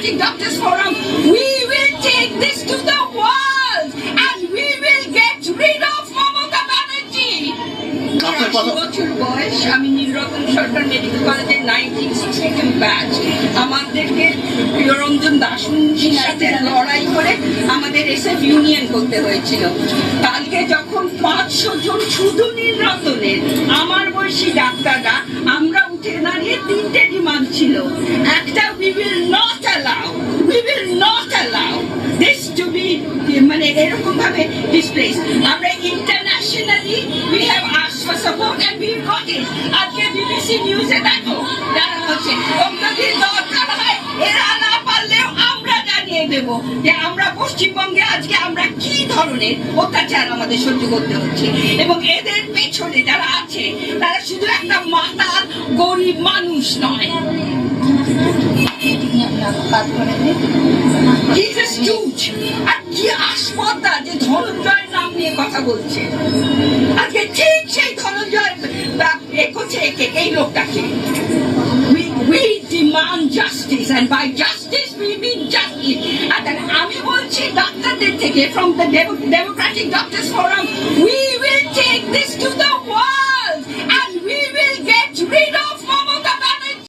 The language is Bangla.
Democratic Doctors Forum, we will take this to the world and we will get rid of Mamata Banerjee. বছর বয়স, আমি নীলরতন সরকার মেডিকেল কলেজের 1962 ব্যাচ। আমাদেরকে প্রিয়রঞ্জন দাশমুন্সির সাথে লড়াই করে আমাদের এসএফ ইউনিয়ন করতে হয়েছিল। কালকে যখন 500 জন শুধু নীলরতনের আমার বয়সী ডাক্তাররা আমরা উঠে দাঁড়িয়ে 3টে ডিমান্ড ছিল। একটা, we will not allow this to be মানে এরকম ভাবে ডিসপ্লেস। আমরা internationally we have asked for support and we got it. আজকে বিবিসি নিউজে দেখো যারা হচ্ছে যদি দরকার হয় এরা না পারলেও আমরা জানিয়ে দেব যে আমরা পশ্চিমবঙ্গে আজকে আমরা কি ধরনের অত্যাচার আমাদের সহ্য করতে হচ্ছে, এবং এদের পেছনে যারা আছে তারা শুধু একটা মাতাল গরিব মানুষ নয়। আর কি আসপদ্দা যে ধনঞ্জয়ের নাম নিয়ে কথা বলছে, আজকে ঠিক সেই ধনঞ্জয় করছে এই লোকটাকে। We demand justice, and by justice we mean justice. And আমি বলছি ডাক্তারদের থেকে, from the Democratic Doctors Forum, we will take this to the world and we will get rid of